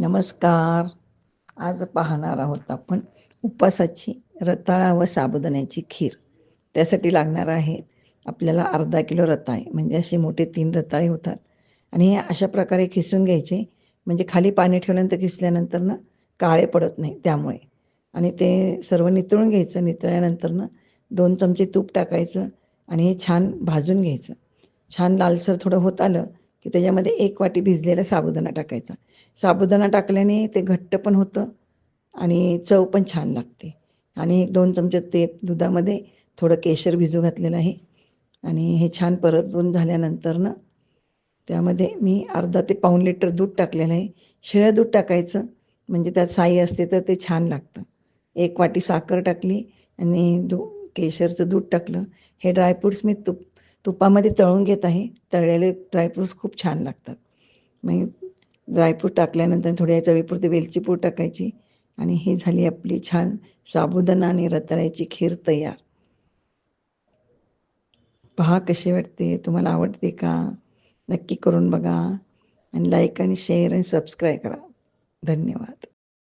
नमस्कार. आज पाहणार आहोत आपण उपवासाची रताळा व साबुदाण्याची खीर. त्यासाठी लागणार आहे आपल्याला अर्धा किलो रताळे, म्हणजे असे मोठे 3 रताळे होतात आणि हे अशा प्रकारे खिसून घ्यायचे, म्हणजे खाली पाणी ठेवल्यानंतर खिसल्यानंतर ना काळे पडत नाही त्यामुळे. आणि ते सर्व नितळून घ्यायचं. नितळल्यानंतर 2 चमचे तूप टाकायचं आणि हे छान भाजून घ्यायचं. छान लालसर थोडं होत आलं की त्याच्यामध्ये 1 वाटी भिजलेला साबुदाणा टाकायचा. साबुदाणा टाकल्याने ते घट्ट पण होतं आणि चव पण छान लागते. आणि 2 चमचे ते दुधामध्ये थोडं केशर भिजू घातलेलं आहे आणि हे छान परतून झाल्यानंतर त्यामध्ये मी अर्धा ते पाऊण लिटर दूध टाकलेलं आहे. शिळं दूध टाकायचं, म्हणजे त्यात साई असते तर ते छान लागतं. 1 वाटी साखर टाकली आणि केशरचं दूध टाकलं. हे ड्रायफ्रूट्स मी तुपामध्ये तळून घेत आहे. तळलेले ड्रायफ्रूट्स खूप छान लागतात. मग ड्रायफ्रूट टाकल्यानंतर थोडी चवीपुरती वेलची पूड टाकायची आणि ही झाली आपली छान साबुदाणा आणि रताळ्याची खीर तयार. पहा कशी वाटते, तुम्हाला आवडते का? नक्की करून बघा आणि लाईक आणि शेअर आणि सबस्क्राईब करा. धन्यवाद.